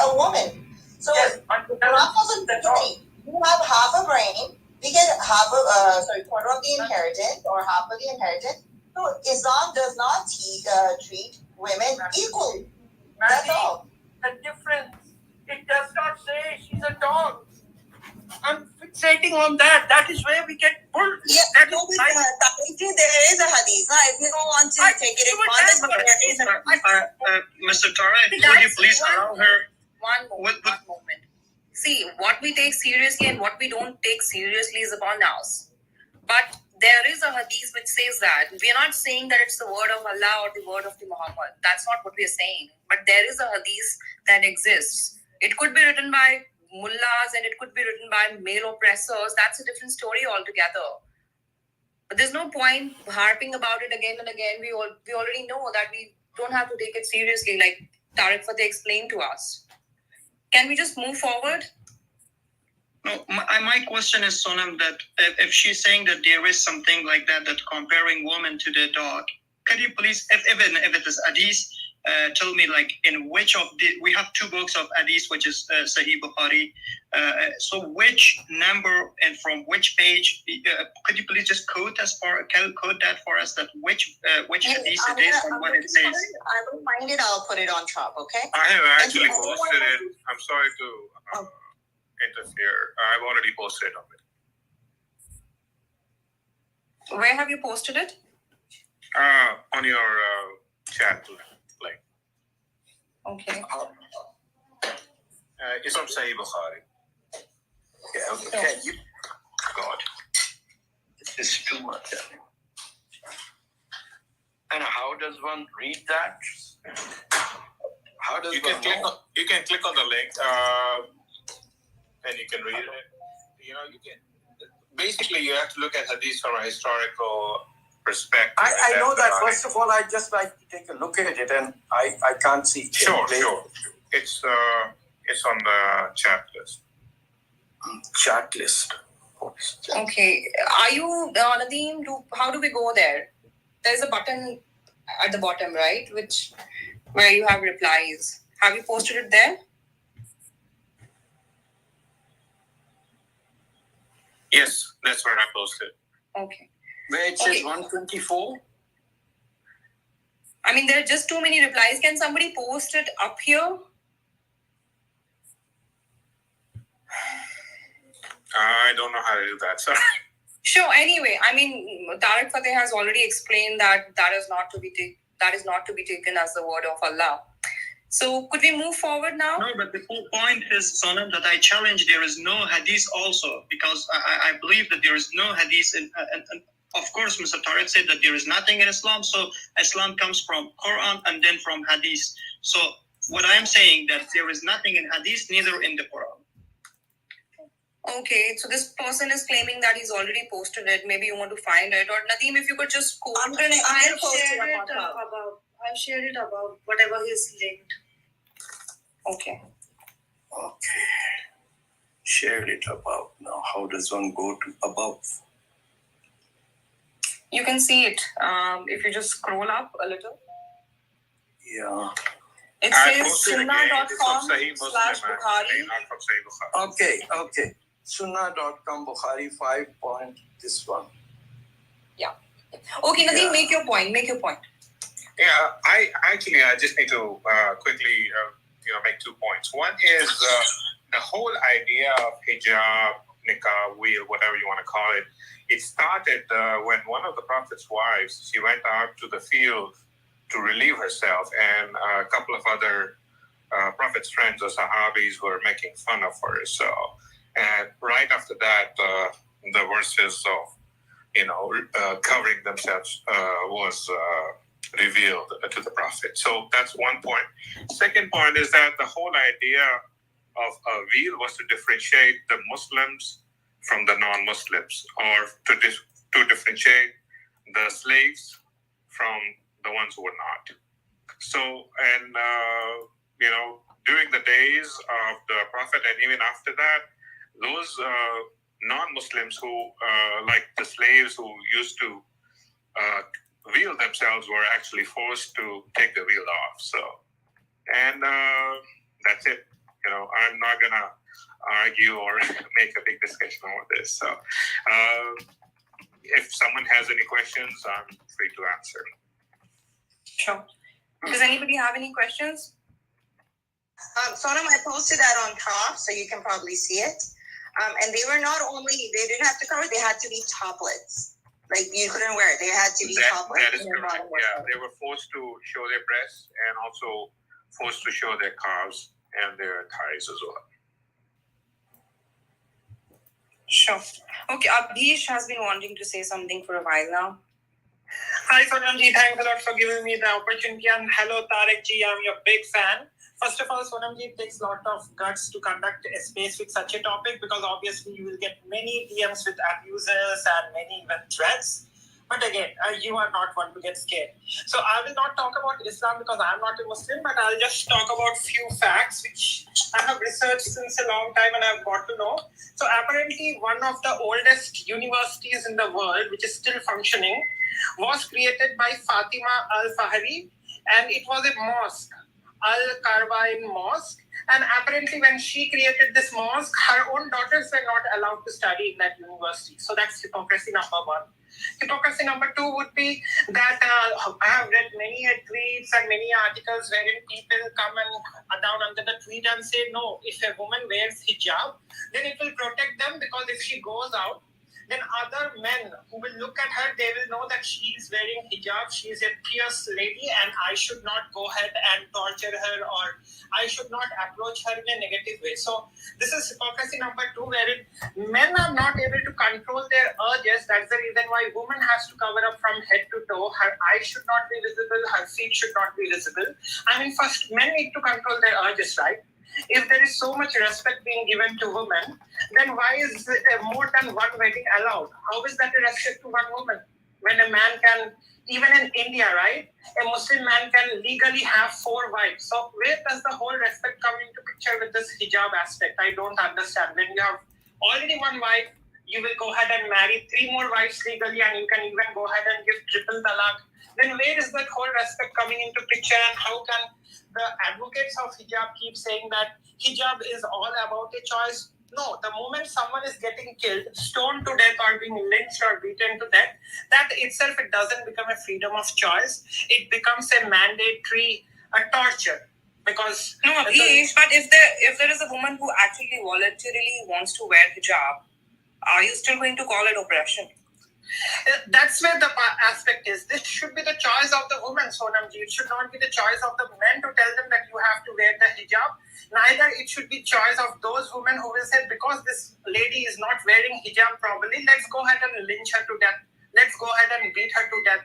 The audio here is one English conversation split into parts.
a woman. So yes, Quran wasn't pretty. You have half a brain. We get half a quarter of the inheritance or half of the inheritance. So Islam does not treat women equally. That's all. The difference. It does not say she's a dog. I'm fixating on that. That is where we get pulled. Yeah, there is a hadith. If you don't want to take it in context, Mr. Tariq, would you please allow her? One moment. See, what we take seriously and what we don't take seriously is upon us. But there is a hadith which says that. We are not saying that it's the word of Allah or the word of the Muhammad. That's not what we are saying. But there is a hadith that exists. It could be written by mullahs and it could be written by male oppressors. That's a different story altogether. But there's no point harping about it again and again. We already know that we don't have to take it seriously, like Tariq Fatah explained to us. Can we just move forward? No, my question is, Sonam, that if she's saying that there is something like that comparing woman to the dog, can you please, if it is hadith, tell me, like, in which of we have two books of hadith, which is Sahih Bukhari. So which number and from which page? Could you please just code that for us? That which hadith it is and what it says. I will find it. I'll put it on top. Okay. I have actually posted it. I'm sorry to interfere. I've already posted it on it. Where have you posted it? On your chat link. Okay. It's from Sahih Bukhari. Yeah, okay. God. This is too much. And how does one read that? How does you can click on the link and you can read it. You know, you can. Basically, you have to look at hadith from a historical perspective. I know that. First of all, I just like to take a look at it, and I can't see. Sure. It's on the chat list. Chat list. Okay. Are you, Nadeem, how do we go there? There's a button at the bottom, right? Where you have replies. Have you posted it there? Yes, that's where I posted. Okay. Where it says 124? I mean, there are just too many replies. Can somebody post it up here? I don't know how to do that, sorry. Sure. Anyway, I mean, Tariq Fateh has already explained that is not to be taken as the word of Allah. So could we move forward now? No, but the whole point is, Sonam, that I challenge there is no hadith also, because I believe that there is no hadith. And of course, Mr. Tariq said that there is nothing in Islam. So Islam comes from Quran and then from hadith. So what I am saying that there is nothing in hadith, neither in the Quran. Okay, so this person is claiming that he's already posted it. Maybe you want to find it. Or Nadeem, if you could just quote. I've shared it above whatever is linked. Okay. Shared it above. Now, how does one go to above? You can see it if you just scroll up a little. Yeah. It says sunnah.com/Bukhari. Okay. Sunnah.com Bukhari 5 point this one. Yeah. Okay, Nadeem, make your point. Yeah, I just need to quickly make 2 points. One is the whole idea of hijab, nikah, wheel, whatever you want to call it. It started when one of the Prophet's wives, she went out to the field to relieve herself, and a couple of other Prophet's friends or Sahabis were making fun of her. So, and right after that, the verses of covering themselves was revealed to the Prophet. So that's one point. Second point is that the whole idea of a veil was to differentiate the Muslims from the non-Muslims, or to differentiate the slaves from the ones who were not. So, and during the days of the Prophet and even after that, those non-Muslims who, like the slaves who used to veil themselves, were actually forced to take the veil off. So, and that's it. I'm not gonna argue or make a big discussion over this. So, if someone has any questions, I'm free to answer. Sure. Does anybody have any questions? Sonam, I posted that on top, so you can probably see it. And they were they didn't have to cover, they had to be toplets. Like, you couldn't wear it, they had to be toplets. That is correct. Yeah, they were forced to show their breasts and also forced to show their calves and their thighs as well. Sure. Okay, Abhish has been wanting to say something for a while now. Hi, Sonamji. Thanks a lot for giving me the opportunity. And hello, Tariq ji. I'm your big fan. First of all, Sonamji, it takes a lot of guts to conduct a space with such a topic because obviously you will get many DMs with abusers and many even threats. But again, you are not one to get scared. So I will not talk about Islam because I'm not a Muslim, but I'll just talk about few facts which I have researched since a long time and I've got to know. So apparently one of the oldest universities in the world, which is still functioning, was created by Fatima al-Fahri, and it was a mosque, Al-Karbain Mosque. And apparently when she created this mosque, her own daughters were not allowed to study in that university. So that's hypocrisy number one. Hypocrisy number two would be that I have read many tweets and many articles wherein people come and down under the tweet and say, no, if a woman wears hijab, then it will protect them because if she goes out, then other men who will look at her, they will know that she is wearing hijab, she is a pious lady, and I should not go ahead and torture her or I should not approach her in a negative way. So this is hypocrisy number two, wherein men are not able to control their urges. That's the reason why woman has to cover up from head to toe. Her eyes should not be visible, her feet should not be visible. I mean, first, men need to control their urges, right? If there is so much respect being given to women, then why is more than one wedding allowed? How is that a respect to one woman? When a man can, even in India, right, a Muslim man can legally have 4 wives. So where does the whole respect come into picture with this hijab aspect? I don't understand. When you have already one wife, you will go ahead and marry 3 more wives legally, and you can even go ahead and give triple talaq. Then where is that whole respect coming into picture, and how can the advocates of hijab keep saying that hijab is all about a choice? No, the moment someone is getting killed, stoned to death or being lynched or beaten to death, that itself, it doesn't become a freedom of choice. It becomes a mandatory torture. Because no, Abhish, but if there is a woman who actually voluntarily wants to wear hijab, are you still going to call it oppression? That's where the aspect is. This should be the choice of the woman, Sonamji. It should not be the choice of the men to tell them that you have to wear the hijab. Neither it should be choice of those women who will say, because this lady is not wearing hijab properly, let's go ahead and lynch her to death. Let's go ahead and beat her to death.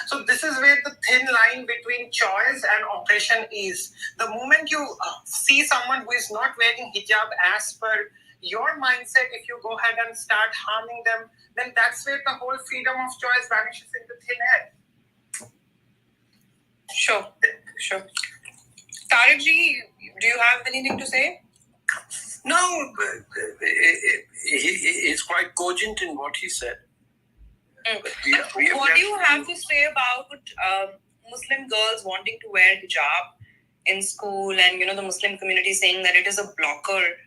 So this is where the thin line between choice and oppression is. The moment you see someone who is not wearing hijab as per your mindset, if you go ahead and start harming them, then that's where the whole freedom of choice vanishes into thin air. Sure. Tariq ji, do you have anything to say? No, he's quite cogent in what he said. What do you have to say about Muslim girls wanting to wear hijab in school, and the Muslim community saying that it is a blocker?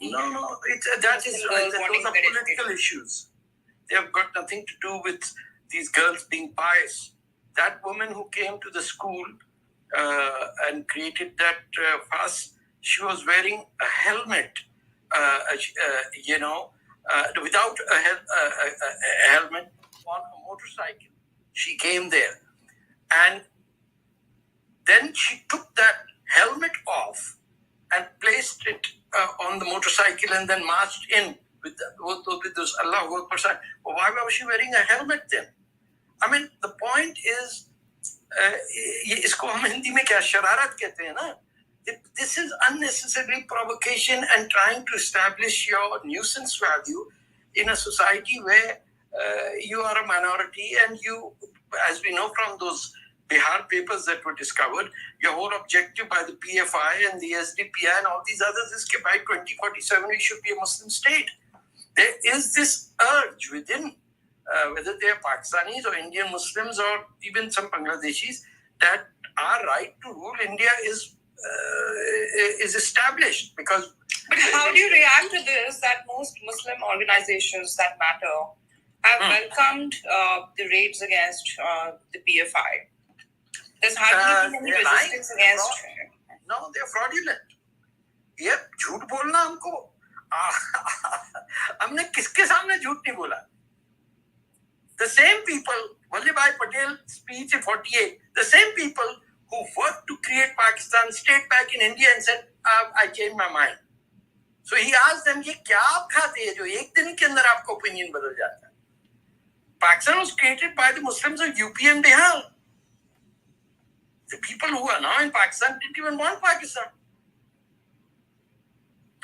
No, those are political issues. They have got nothing to do with these girls being pious. That woman who came to the school and created that fuss, she was wearing a helmet, without a helmet on a motorcycle. She came there, and then she took that helmet off and placed it on the motorcycle and then marched in with those Allahu Akbar sign. Well, why was she wearing a helmet then? I mean, the point is, इसको हम हिंदी में क्या शरारत कहते हैं ना? This is unnecessary provocation and trying to establish your nuisance value in a society where you are a minority, and you, as we know from those Bihar papers that were discovered, your whole objective by the PFI and the SDPI and all these others is that by 2047 we should be a Muslim state. There is this urge within, whether they are Pakistanis or Indian Muslims or even some Bangladeshis, that our right to rule India is is established because. But how do you react to this? That most Muslim organizations that matter have welcomed the raids against the PFI. There's hardly been any resistance against. No, they're fraudulent. ये झूठ बोलना हमको हमने किसके सामने झूठ नहीं बोला? The same people, Vallabhbhai Patel speech in 48, the same people who worked to create Pakistan stayed back in India and said, I changed my mind. So he asked them, ये क्या आप खाते हैं जो एक दिन के अंदर आपका opinion बदल जाता है? Pakistan was created by the Muslims of UP and Bihar. The people who are now in Pakistan didn't even want Pakistan.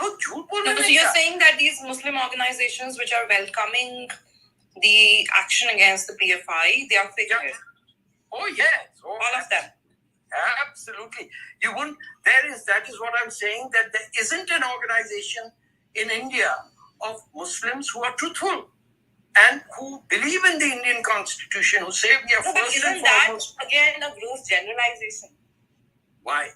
So you're saying that these Muslim organizations which are welcoming the action against the PFI, they are faking it. Oh yes, all of them. Absolutely. You wouldn't. That is what I'm saying. That there isn't an organization in India of Muslims who are truthful and who believe in the Indian Constitution, who say we are first and foremost. That again a gross generalization? Why?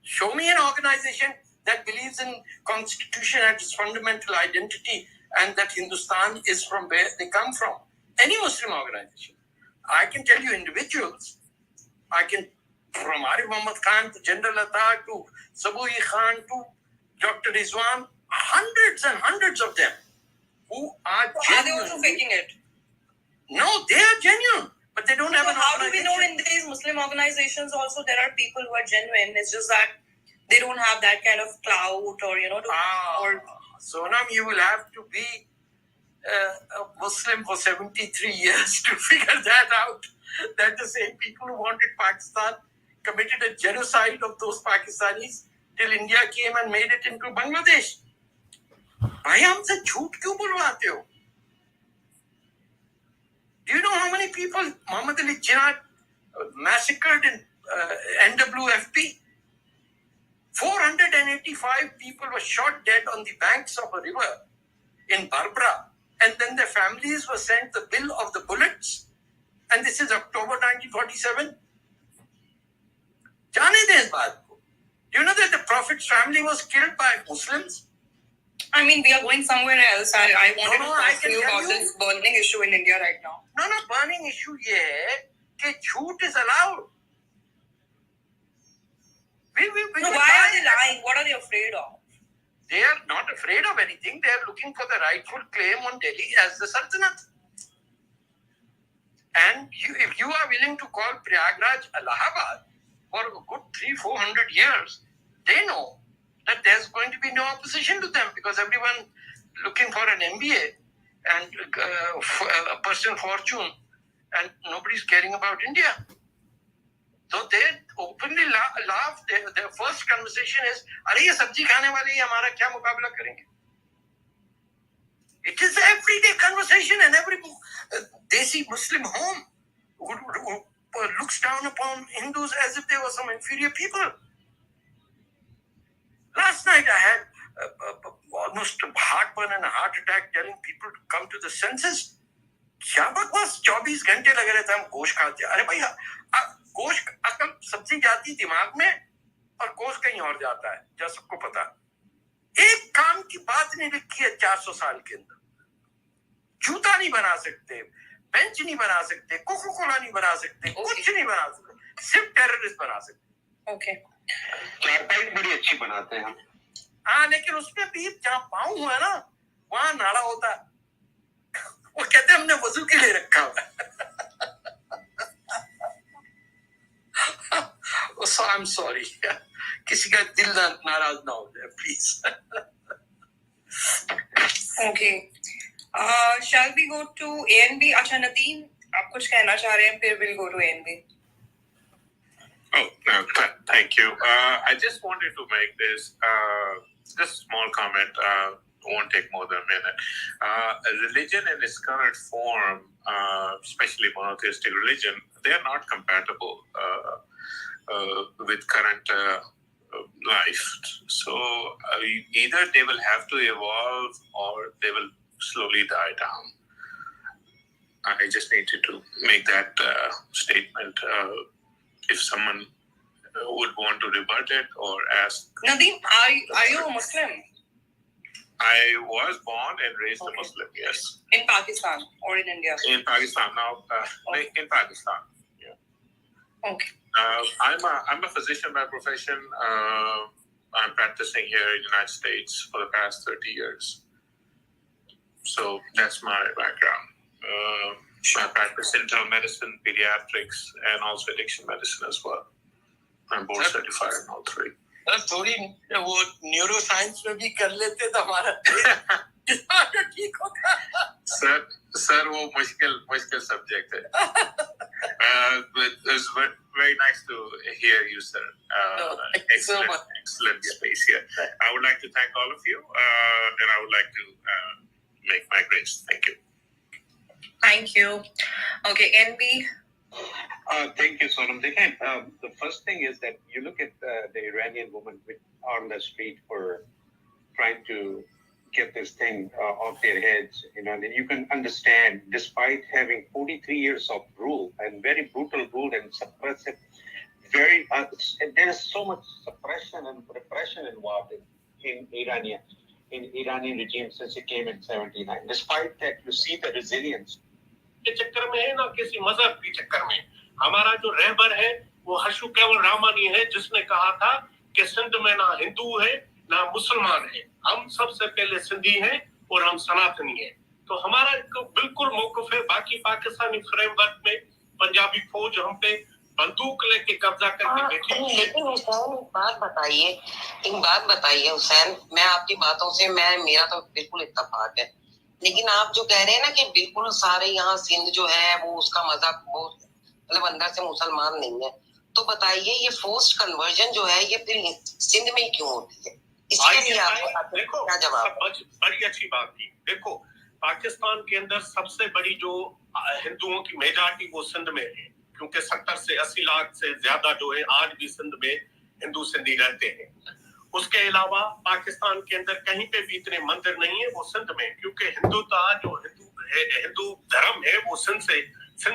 Show me an organization that believes in Constitution as its fundamental identity and that Hindustan is from where they come from. Any Muslim organization. I can tell you individuals. I can, from Arif Muhammad Khan to General Atta to Sabui Khan to Dr. Rizwan, hundreds and hundreds of them who are genuine. Are they also faking it? No, they are genuine, but they don't have an organization. How do we know in these Muslim organizations also there are people who are genuine? It's just that they don't have that kind of clout or, Sonam, you will have to be a Muslim for 73 years to figure that out. That the same people who wanted Pakistan committed a genocide of those Pakistanis till India came and made it into Bangladesh. भाई हमसे झूठ क्यों बुलवाते हो? Do you know how many people Muhammad Ali Jinnah massacred in NWFP? 485 people were shot dead on the banks of a river in Barbara, and then their families were sent the bill of the bullets. And this is October 1947. जाने दे इस बात को. Do you know that the Prophet's family was killed by Muslims? I mean, we are going somewhere else. I wanted to ask you about this burning issue in India right now. No, burning issue ये है कि झूठ is allowed. So why are they lying? What are they afraid of? They are not afraid of anything. They are looking for the rightful claim on Delhi as the Sultanate. And if you are willing to call Prayagraj Allahabad for a good 300-400 years, they know that there's going to be no opposition to them because everyone looking for an MBA and a personal fortune and nobody's caring about India. So they openly laugh. Their first conversation is, "Are ye sabji khane wale hi hamara kya mukabla karenge?" It is an everyday conversation, and every Desi Muslim home who looks down upon Hindus as if they were some inferior people. Last night I had almost heartburn and a heart attack telling people to come to the senses. क्या बकवास 24 घंटे लगे रहते हम गोश्त खाते. अरे भैया गोश्त अकल सब्जी जाती दिमाग में और गोश्त कहीं और जाता है, जैसा सबको पता. एक काम की बात नहीं लिखी है 400 साल के अंदर. जूता नहीं बना सकते, बेंच नहीं बना सकते, कोको कोला नहीं बना सकते, कुछ नहीं बना सकते, सिर्फ टेररिस्ट बना सकते. ओके, चारपाई बड़ी अच्छी बनाते हैं हम. हाँ, लेकिन उसमें भी जहाँ पाँव हुआ ना वहाँ नाड़ा होता है. वो कहते हैं हमने वजू के लिए रखा हुआ है. So I'm sorry. किसी का दिल नाराज ना हो जाए, please. Okay. Shall we go to A and B? अच्छा नदीम, आप कुछ कहना चाह रहे हैं, फिर we'll go to A and B. Oh, no, thank you. I just wanted to make this just small comment. Won't take more than a minute. Religion in its current form, especially monotheistic religion, they are not compatible with current life. So either they will have to evolve or they will slowly die down. I just needed to make that statement. If someone would want to rebut it or ask. Nadeem, are you a Muslim? I was born and raised a Muslim, yes. In Pakistan or in India? In Pakistan now. In Pakistan. Yeah. Okay. I'm a physician by profession. I'm practicing here in the United States for the past 30 years. So that's my background. I practice internal medicine, pediatrics, and also addiction medicine as well. I'm board certified in all three. थोड़ी वो neuro science में भी कर लेते तो हमारा ठीक होता. सर वो मुश्किल सब्जेक्ट है. It's very nice to hear you, sir. Excellent space here. I would like to thank all of you, and I would like to make my grace. Thank you. Thank you. Okay, NB. Thank you, Sonam. The first thing is that you look at the Iranian women on the street for trying to get this thing off their heads, and you can understand, despite having 43 years of rule and very brutal rule and suppressive, there is so much suppression and repression involved in Iranian regime since it came in 79. Despite that, you see the resilience. के चक्कर में है ना किसी मजहब के चक्कर में. हमारा जो रहबर है वो हर्षु केवल रामानी है जिसने कहा था कि सिंध में ना हिंदू है ना मुसलमान है, हम सबसे पहले सिंधी हैं और हम सनातनी हैं. तो हमारा बिल्कुल मौक़िफ़ है. बाकी पाकिस्तानी फ्रेमवर्क में पंजाबी फौज हम पे बंदूक लेके कब्जा करके बैठी है. लेकिन हुसैन एक बात बताइए हुसैन, मैं आपकी बातों से मेरा तो बिल्कुल इत्तेफाक है, लेकिन आप जो कह रहे हैं ना कि बिल्कुल सारे यहाँ सिंध जो है वो उसका मजाक, वो मतलब अंदर से मुसलमान नहीं है, तो बताइए ये फोर्स्ड कन्वर्जन जो है ये फिर सिंध में क्यों होती है? इसके लिए आप देखो क्या जवाब? बड़ी अच्छी बात की. देखो पाकिस्तान के अंदर सबसे बड़ी जो हिंदुओं की मेजॉरिटी वो सिंध में है, क्योंकि 70 से 80 लाख से ज्यादा जो है आज भी सिंध में हिंदू सिंधी रहते हैं. उसके अलावा पाकिस्तान के अंदर कहीं पे भी इतने मंदिर नहीं है, वो सिंध में, क्योंकि हिंदुता जो हिंदू धर्म है वो सिंध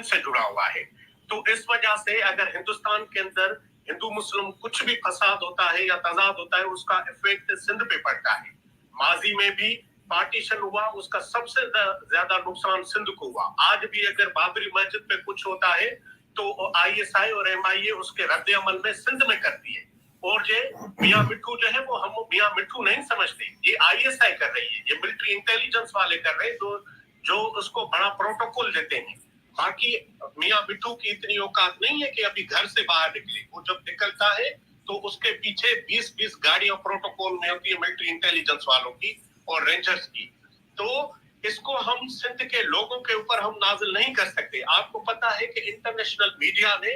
से जुड़ा हुआ है. तो इस वजह से अगर हिंदुस्तान के अंदर हिंदू मुस्लिम कुछ भी फसाद होता है या तजाद होता है, उसका इफेक्ट सिंध पे पड़ता है. माजी में भी पार्टीशन हुआ, उसका सबसे ज्यादा नुकसान सिंध को हुआ. आज भी अगर बाबरी मस्जिद पे कुछ होता है तो ISI और MIA उसके रद्द अमल में सिंध में करती है. और ये मियां मिट्ठू जो है वो हम मियां मिट्ठू नहीं समझते, ये ISI कर रही है, ये मिलिट्री इंटेलिजेंस वाले कर रहे हैं जो उसको बड़ा प्रोटोकॉल देते हैं. बाकी मियां मिट्ठू की इतनी औकात नहीं है कि अभी घर से बाहर निकले. वो जब निकलता है तो उसके पीछे 20 गाड़ियां प्रोटोकॉल में होती है मिलिट्री इंटेलिजेंस वालों की और रेंजर्स की. तो इसको हम सिंध के लोगों के ऊपर हम नाजिल नहीं कर सकते. आपको पता है कि इंटरनेशनल मीडिया ने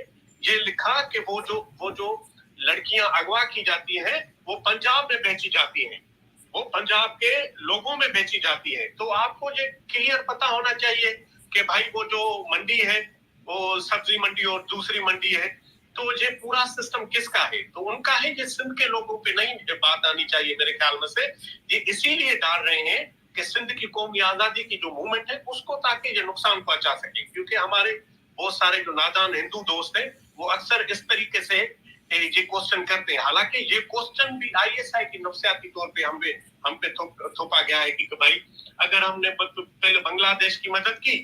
ये लिखा कि वो जो लड़कियां अगवा की जाती हैं वो पंजाब में बेची जाती हैं, वो पंजाब के लोगों में बेची जाती है. तो आपको ये क्लियर पता होना चाहिए कि भाई वो जो मंडी है वो सब्जी मंडी और दूसरी मंडी है, तो ये पूरा सिस्टम किसका है? तो उनका है. ये सिंध के लोगों पे नहीं बात आनी चाहिए मेरे ख्याल में से. ये इसीलिए डाल रहे हैं कि सिंध की कौमी आजादी की जो मूवमेंट है उसको ताकि ये नुकसान पहुंचा सके, क्योंकि हमारे बहुत सारे जो नादान हिंदू दोस्त हैं वो अक्सर इस तरीके से ये क्वेश्चन करते हैं. हालांकि ये क्वेश्चन भी ISI की नफसियाती तौर पे हम पे थोपा गया है कि भाई अगर हमने पहले बांग्लादेश की मदद की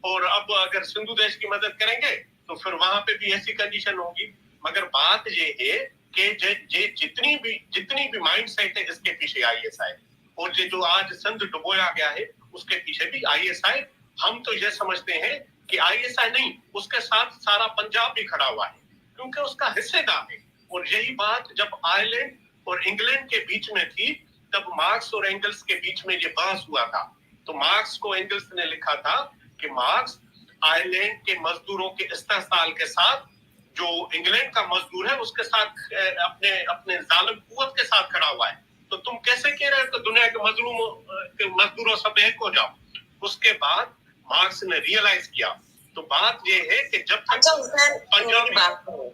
और अब अगर सिंधु देश की मदद करेंगे तो फिर वहां पे भी ऐसी कंडीशन होगी. मगर बात ये है कि जितनी भी माइंड सेट है इसके पीछे ISI, और ये जो आज सिंध डुबोया गया है उसके पीछे भी ISI. हम तो ये समझते हैं कि ISI नहीं, उसके साथ सारा पंजाब भी खड़ा हुआ है क्योंकि उसका हिस्सेदार है. और यही बात जब आयरलैंड और इंग्लैंड के बीच में थी तब मार्क्स और एंगल्स के बीच में ये बहस हुआ था. तो मार्क्स को एंगल्स ने लिखा था कि मार्क्स आयरलैंड के मजदूरों के इस्तेहसाल के साथ जो इंग्लैंड का मजदूर है उसके साथ अपने जालिम कुव्वत के साथ खड़ा हुआ है. तो तुम कैसे कह रहे हो कि दुनिया के मजदूरों सब एक हो जाओ? उसके बाद मार्क्स ने रियलाइज किया. तो बात ये है कि जब तक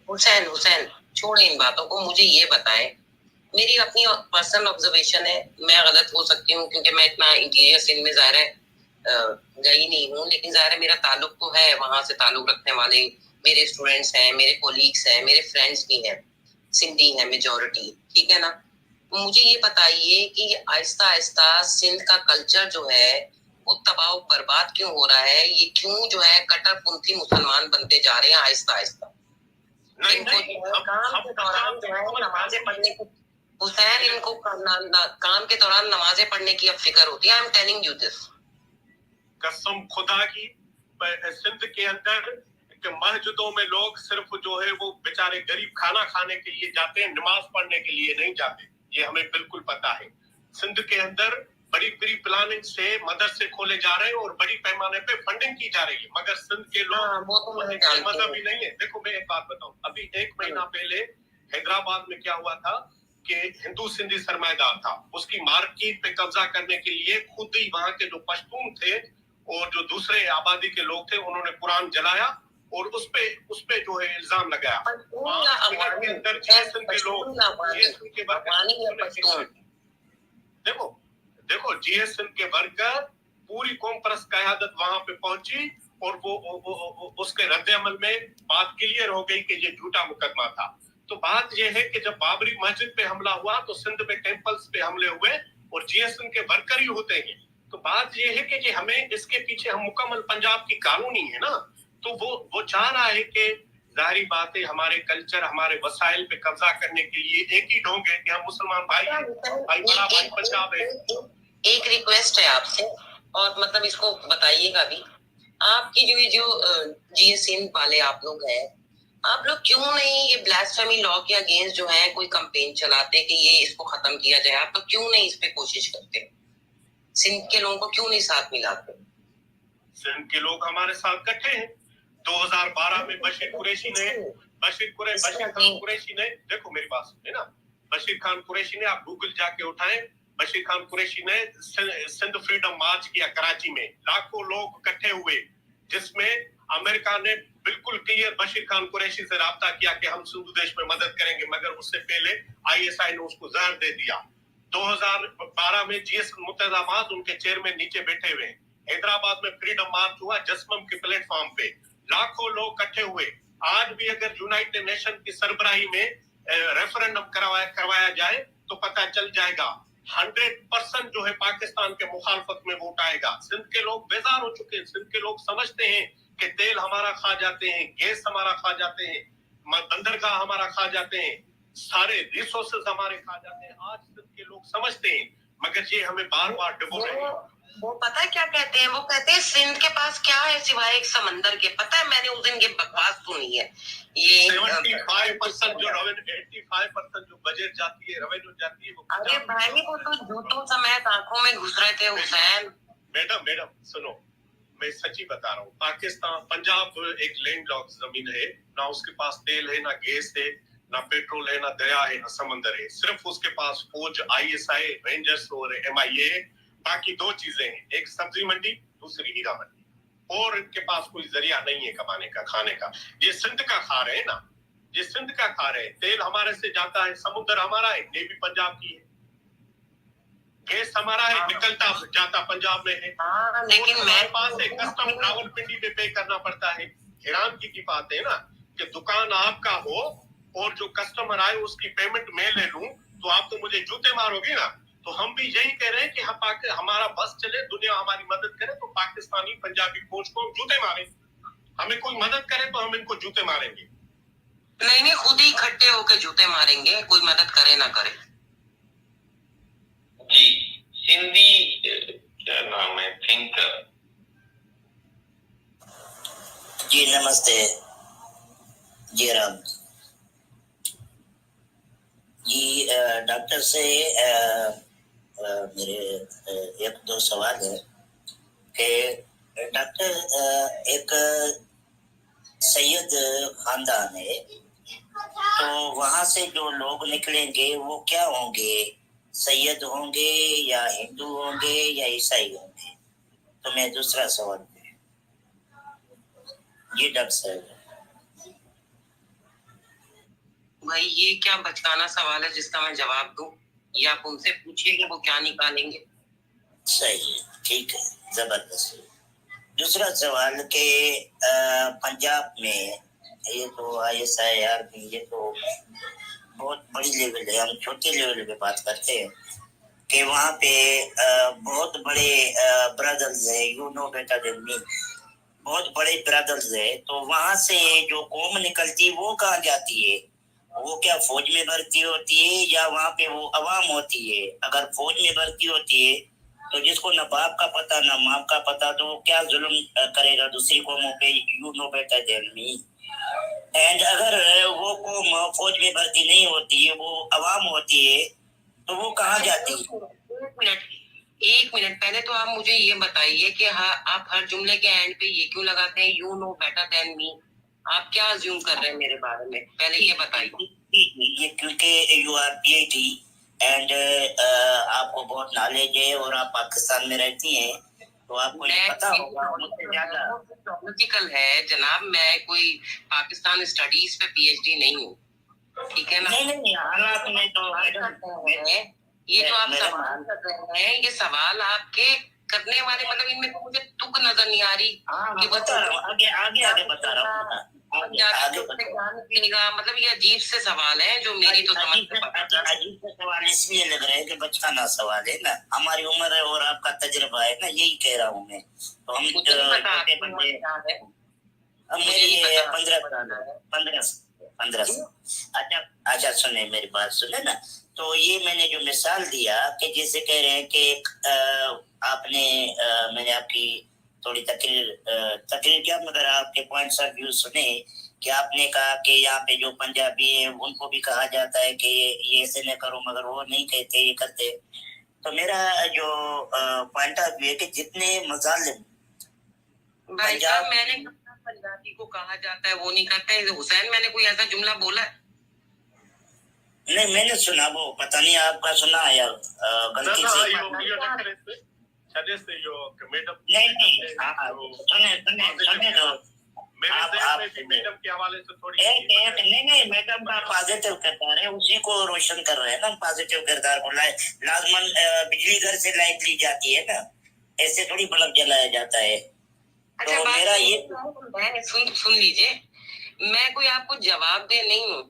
हुसैन छोड़े इन बातों को, मुझे ये बताएं, मेरी अपनी पर्सनल ऑब्जर्वेशन है, मैं गलत हो सकती हूँ क्योंकि मैं इतना इंटीरियर सिंध में ज़ाहिर है गई नहीं हूँ, लेकिन ज़ाहिर है मेरा ताल्लुक तो है, वहाँ से ताल्लुक रखने वाले मेरे स्टूडेंट्स हैं, मेरे कोलीग्स हैं, मेरे फ्रेंड्स भी हैं. سندھی ہے میجورٹی, ٹھیک ہے نا. مجھے یہ بتائیے کہ آہستہ آہستہ سندھ کا کلچر جو ہے وہ تباہ و برباد کیوں ہو رہا ہے, یہ کیوں جو ہے کٹر پنتھی مسلمان بنتے جا رہے ہیں آہستہ آہستہ. ان کو جو ہے کام کے دوران جو ہے نمازیں پڑھنے کی, حسین ان کو کام کے دوران نمازیں پڑھنے کی اب فکر ہوتی ہے. I am telling you this. قسم خدا کی, سندھ کے اندر کہ مسجدوں میں لوگ صرف جو ہے وہ بیچارے غریب کھانا کھانے کے لیے جاتے ہیں, نماز پڑھنے کے لیے نہیں جاتے. یہ ہمیں بالکل پتا ہے. سندھ کے اندر بڑی بڑی پلاننگ سے مدرسے کھولے جا رہے ہیں اور بڑی پیمانے پہ فنڈنگ کی جا رہی ہے, مگر سندھ کے لوگ مذہبی نہیں ہے. دیکھو میں ایک بات بتاؤں, ابھی 1 مہینہ پہلے حیدرآباد میں کیا ہوا تھا کہ ہندو سندھی سرمایہ دار تھا, اس کی مارکیٹ پہ قبضہ کرنے کے لیے خود ہی وہاں کے جو پشتون تھے اور جو دوسرے آبادی کے لوگ تھے انہوں نے قرآن جلایا اور اس پہ جو ہے الزام لگایا. کے اندر جیسن کے لوگ جیسن کے ورکر, دیکھو جی ایس این کے ورکر پوری قوم پرست قیادت وہاں پہ پہنچی اور وہ اس کے رد عمل میں بات کلیئر ہو گئی کہ یہ جھوٹا مقدمہ تھا. تو بات یہ ہے کہ جب بابری مسجد پہ حملہ ہوا تو سندھ میں ٹیمپلز پہ حملے ہوئے اور جی ایس این کے ورکر ہی ہوتے ہیں. تو بات یہ ہے کہ ہمیں اس کے پیچھے ہم مکمل پنجاب کی قانونی ہے نا, تو وہ چاہ رہا ہے کہ ظاہری بات ہے ہمارے کلچر ہمارے وسائل پہ قبضہ کرنے کے لیے ایک ہی ڈھونگ ہے کہ ہم مسلمان بھائی بڑا بھائی پنجاب ہے. ایک ریکویسٹ ہے آپ سے, اور مطلب اس کو بتائیے گا بھی, آپ کی جو جی ایس این والے آپ لوگ ہیں, آپ لوگ کیوں نہیں یہ بلاسفیمی لا کے اگینسٹ جو ہے کوئی کمپین چلاتے کہ یہ اس کو ختم کیا جائے؟ آپ لوگ کیوں نہیں اس پہ کوشش کرتے؟ سندھ کے لوگوں کو کیوں نہیں ساتھ ملاتے؟ سندھ کے لوگ ہمارے ساتھ کٹھے ہیں. 2012 میں بشیر خان قریشی نے دیکھو میری بات سنیں نا, بشیر خان قریشی نے, آپ گوگل جا کے اٹھائیں, بشیر خان قریشی نے سندھ فریڈم مارچ کیا کراچی میں, لاکھوں لوگ اکٹھے ہوئے, جس میں امریکہ نے بالکل کلیئر بشیر خان قریشی سے رابطہ کیا کہ ہم سندھ دیش میں مدد کریں گے, مگر اس سے پہلے ISI نے اس کو زہر دے دیا. 2012 میں جی ایس متحدہ ان کے چیئرمین نیچے بیٹھے ہوئے. حیدرآباد میں فریڈم مارچ ہوا جسمم کے پلیٹ فارم پہ, لاکھوں لوگ اکٹھے ہوئے. آج بھی اگر یونائٹڈ نیشن کی سربراہی میں ریفرنڈم کروایا جائے تو پتہ چل جائے گا 100% جو ہے پاکستان کے مخالفت میں ووٹ آئے گا. سندھ کے لوگ بیزار ہو چکے ہیں, سندھ کے لوگ سمجھتے ہیں کہ تیل ہمارا کھا جاتے ہیں, گیس ہمارا کھا جاتے ہیں, بندرگاہ ہمارا کھا جاتے ہیں, سارے ریسورسز ہمارے کھا جاتے ہیں. آج سندھ کے لوگ سمجھتے ہیں, مگر یہ ہمیں بار بار ڈبو رہے ہیں. وہ پتہ ہے کیا کہتے ہیں, وہ کہتے ہیں سندھ کے پاس کیا ہے سوائے ایک سمندر کے. پتہ ہے میں نے اس دن یہ بکواس سنی ہے, یہ 75% جو 85% جو بجٹ جاتی ہے, ریونیو جاتی ہے, وہ ارے بھائی وہ تو جوتوں سمیت آنکھوں میں گھس رہے تھے حسین. میڈم سنو, میں سچی بتا رہا ہوں, پاکستان پنجاب ایک لینڈ لاک زمین ہے, نہ اس کے پاس تیل ہے, نہ گیس ہے, نہ پیٹرول ہے, نہ دریا ہے, نہ سمندر ہے. صرف اس کے پاس فوج, ISI, رینجرز اور MIA. باقی 2 چیزیں ہیں, ایک سبزی منڈی, دوسری ہیرا منڈی, اور ان کے پاس کوئی ذریعہ نہیں ہے کمانے کا, کھانے کا. یہ سندھ کا کھا رہے ہیں نا, یہ سندھ کا کھا رہے ہیں. تیل ہمارے سے جاتا ہے, سمندر ہمارا ہے, نیوی پنجاب کی ہے, گیس ہمارا ہے, نکلتا جاتا پنجاب میں ہے. لیکن میرے پاس ایک کسٹم راول پنڈی میں پے کرنا پڑتا ہے. حیران کی بات ہے نا کہ دکان آپ کا ہو اور جو کسٹمر آئے اس کی پیمنٹ میں لے لوں تو آپ تو مجھے جوتے مارو گے نا. تو ہم بھی یہی کہہ رہے ہیں کہ ہمارا بس چلے, دنیا ہماری مدد کرے تو پاکستانی پنجابی فوج کو جوتے ماریں. ہمیں کوئی مدد کرے تو ہم ان کو جوتے ماریں گے. نہیں, خود ہی اکٹھے ہو کے جوتے ماریں گے, کوئی مدد کرے نہ کرے. جی سندھی کیا نام ہے تھنکر. جی نمستے. جی رام جی, ڈاکٹر سے میرے 1-2 سوال ہے کہ ڈاکٹر ایک سید خاندان ہے, تو وہاں سے جو لوگ نکلیں گے وہ کیا ہوں گے, سید ہوں گے یا ہندو ہوں گے یا عیسائی ہوں گے؟ تو میں دوسرا سوال ہے. جی ڈاکٹر صاحب. بھائی یہ کیا بچکانا سوال ہے جس کا میں جواب دوں, یا آپ ان سے پوچھیے کہ وہ کیا نکالیں گے. صحیح ہے, ٹھیک ہے, زبردست. دوسرا سوال کہ پنجاب میں یہ تو ISI RP, یہ تو बहुत बड़ी लेवल है, हम छोटे लेवल पे बात करते हैं कि वहाँ पे बहुत बड़े ब्रदर्स है, you know better than me, बहुत बड़े ब्रदर्स है, तो वहाँ से जो कौम निकलती है वो कहाँ जाती है? वो क्या फौज में भर्ती होती है या वहाँ पे वो अवाम होती है? अगर फौज में भर्ती होती है तो जिसको न बाप का पता न माँ का पता, तो वो क्या जुल्म करेगा दूसरी कौमों पे? You know better than me. And अगर वो कौम फौज में भर्ती नहीं होती है, वो अवाम होती है, तो वो कहाँ जाती है? एक मिनट पहले तो आप मुझे ये बताइए कि हाँ, आप हर जुमले के एंड पे ये क्यों लगाते हैं you know better than me? आप क्या अज्यूम कर रहे हैं मेरे बारे में, पहले ये बताइए। ये क्योंकि यू आर PhD एंड आपको बहुत नॉलेज है और आप पाकिस्तान में रहती हैं, तो आपको ये पता होगा मुझसे ज्यादा। लॉजिकल है जनाब, मैं कोई पाकिस्तान स्टडीज पे PhD नहीं हूँ, ठीक है ना? नहीं, हालात में तो ये जो आप सवाल कर रहे हैं, ये सवाल आपके करने वाले, मतलब इनमें तो मुझे तुक नजर नहीं आ रही। ये बता रहा हूँ, आगे बता रहा हूँ, आगे मतलब ये अजीब से सवाल है जो मेरी तो समझ में अजीब से सवाल इसलिए लग रहे हैं कि बचकाना सवाल है ना, हमारी उम्र है और आपका तजुर्बा है ना, यही कह रहा हूँ मैं। तो हम छोटे बंदे, मेरी 15 अच्छा सुने मेरी बात सुने ना। तो ये मैंने जो मिसाल दिया कि जैसे कह रहे हैं कि आपने मैंने आपकी थोड़ी तकरीर क्या, मगर आपके पॉइंट्स ऑफ व्यू सुने कि आपने कहा कि यहाँ पे जो पंजाबी है उनको भी कहा जाता है कि ये ऐसे न करो, मगर वो नहीं कहते, ये करते। तो मेरा जो पॉइंट ऑफ व्यू है कि जितने मजालिम भाई साहब, मैंने पंजाबी को कहा जाता है वो नहीं करते हैं। हुसैन, मैंने कोई ऐसा जुमला बोला है? नहीं, मैंने सुना, वो पता नहीं आपका सुना या गलती से। सुने तो मैडम के हवाले से थोड़ी नहीं, मैडम का पॉजिटिव किरदार है, उसी को रोशन कर रहे हैं ना, पॉजिटिव किरदार को। लाजमन बिजली घर से लाइट ली जाती है ना, ऐसे थोड़ी बल्ब जलाया जाता है। अच्छा, तो मेरा ये सुन लीजिए, मैं कोई आपको जवाब दे नहीं हूँ,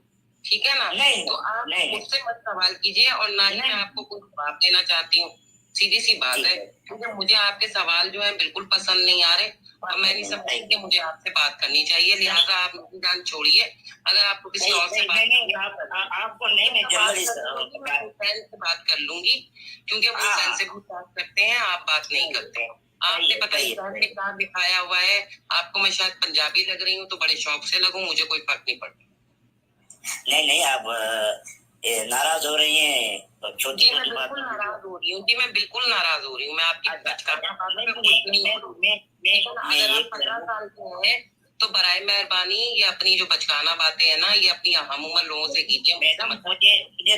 ठीक है ना? नहीं, तो आप मुझसे मत सवाल कीजिए और ना ही मैं आपको कोई जवाब देना चाहती हूँ, सीधी सी बात है। क्योंकि मुझे आपके सवाल जो है बिल्कुल पसंद नहीं आ रहे और मैं नहीं समझती कि मुझे आपसे बात करनी चाहिए, लिहाजा आप मेरी जान छोड़िए। अगर आपको किसी और से आपको नहीं, मैं हुसैन से बात कर लूंगी, क्योंकि वो हुसैन से भी बात करते हैं, आप बात नहीं करते हैं। आपने पता नहीं क्या दिखाया हुआ है, आपको मैं शायद पंजाबी लग रही हूँ तो बड़े शौक से लगूं, मुझे कोई फर्क नहीं पड़ता। नहीं, आप नाराज हो रही हैं, छोटी मैं बिल्कुल नाराज हो रही हूँ जी, मैं बिल्कुल नाराज हो रही हूँ। मैं आपकी अगर आप 15 साल के हैं तो बराए मेहरबानी ये अपनी जो बचकाना बातें हैं ना, ये अपनी हम उम्र लोगों से कीजिए। मुझे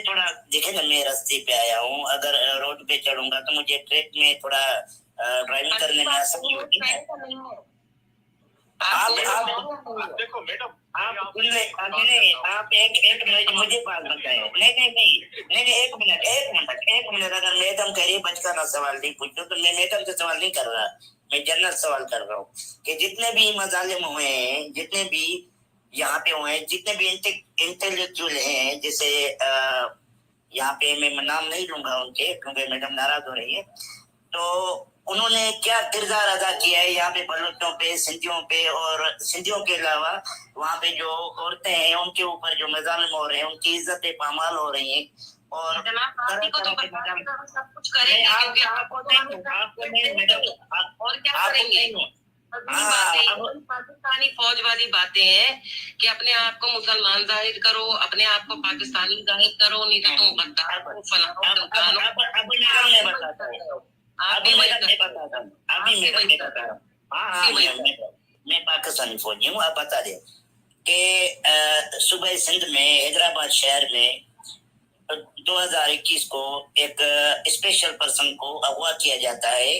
थोड़ा देखे ना, मैं रास्ते पे आया हूँ, अगर रोड पे चढ़ूंगा तो मुझे ट्रैक में थोड़ा ड्राइविंग करने में आसानी होगी ना। आप देखो मैडम, आप एक मिनट मुझे बात बताए। नहीं, एक मिनट। अगर मैडम कह रही बचकाना सवाल नहीं पूछो तो मैं मैडम से सवाल नहीं कर रहा, मैं जनरल सवाल कर रहा हूँ कि जितने भी मजालिम हुए हैं, जितने भी यहाँ पे हुए हैं, जितने भी इंटेलेक्चुअल हैं, जैसे यहाँ पे मैं नाम नहीं लूंगा उनके क्योंकि मैडम नाराज हो रही है, तो उन्होंने क्या किरदार अदा किया है यहाँ पे बलूचों पे, सिंधियों पे, और सिंधियों के अलावा वहाँ पे जो औरतें हैं उनके ऊपर जो मजालिम हो रहे हैं, उनकी इज्जतें पामाल हो रही हैं। और सब कुछ करेंगे, और क्या करेंगे? पाकिस्तानी फौज वाली बातें हैं कि अपने आप को मुसलमान जाहिर करो, अपने आप को पाकिस्तानी जाहिर करो, नहीं तो तुम गद्दार हो, मैं पाकिस्तानी फौजी हूँ। आप बता दें कि सुबह सिंध में हैदराबाद शहर में 2021 को एक स्पेशल पर्सन को अगवा किया जाता है।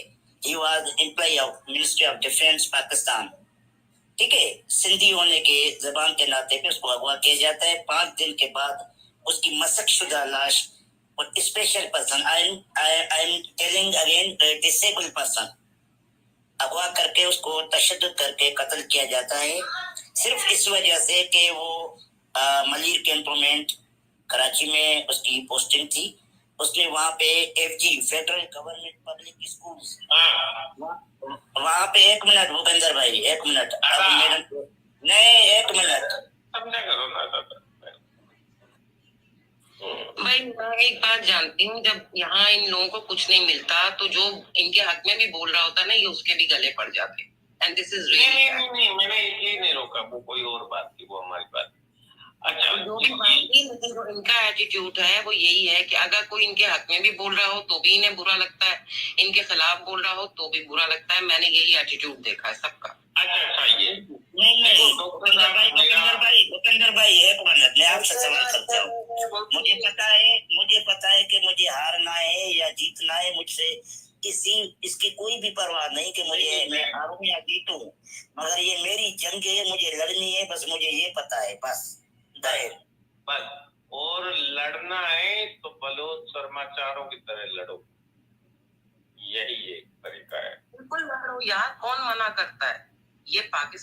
He was employ of ministry of defence Pakistan, ठीक है, सिंधी होने के जबान के नाते पे उसको अगवा किया जाता है। 5 दिन के बाद उसकी मशक शुदा लाश और special person, I am telling again, disable person, अगवा करके उसको तशद्दुद करके कत्ल किया जाता है, सिर्फ इस वजह से कि वो मलीर कैंटोनमेंट कराची में उसकी पोस्टिंग थी, उसने वहाँ पे FG federal government public schools, वहाँ पे 1 मिनट भूपेंद्र भाई, 1 मिनट, अब मेरा नहीं 1 मिनट समझा करो ना दादा। भाई मैं एक बात जानती हूँ, जब यहाँ इन लोगों को कुछ नहीं मिलता तो जो इनके हक में भी बोल रहा होता है ना, ये उसके भी गले पड़ जाते। एंड दिस इज नहीं, मैंने ये नहीं रोका, वो कोई और बात थी, वो हमारी बात। अच्छा, जो भी लेकिन जो इनका एटीट्यूड है वो यही है कि अगर कोई इनके हक में भी बोल रहा हो तो भी इन्हें बुरा लगता है, इनके खिलाफ बोल रहा हो तो भी बुरा लगता है। मैंने यही एटीट्यूड देखा है सबका। अच्छा ये नहीं भूपेंद्र भाई 1 मिनट, मैं आपसे सवाल करता हूँ। मुझे पता है कि मुझे हारना है या जीतना है, मुझसे इसकी कोई भी परवाह नहीं कि मुझे मैं हारूं या जीतूं, मगर ये मेरी जंग है, मुझे लड़नी है, बस मुझे ये पता है, बस बस। और लड़ना है तो बलोच शर्माचारों की तरह लड़ो, यही एक तरीका है। बिल्कुल लड़ो यार, कौन मना करता है। ये पाकिस्तान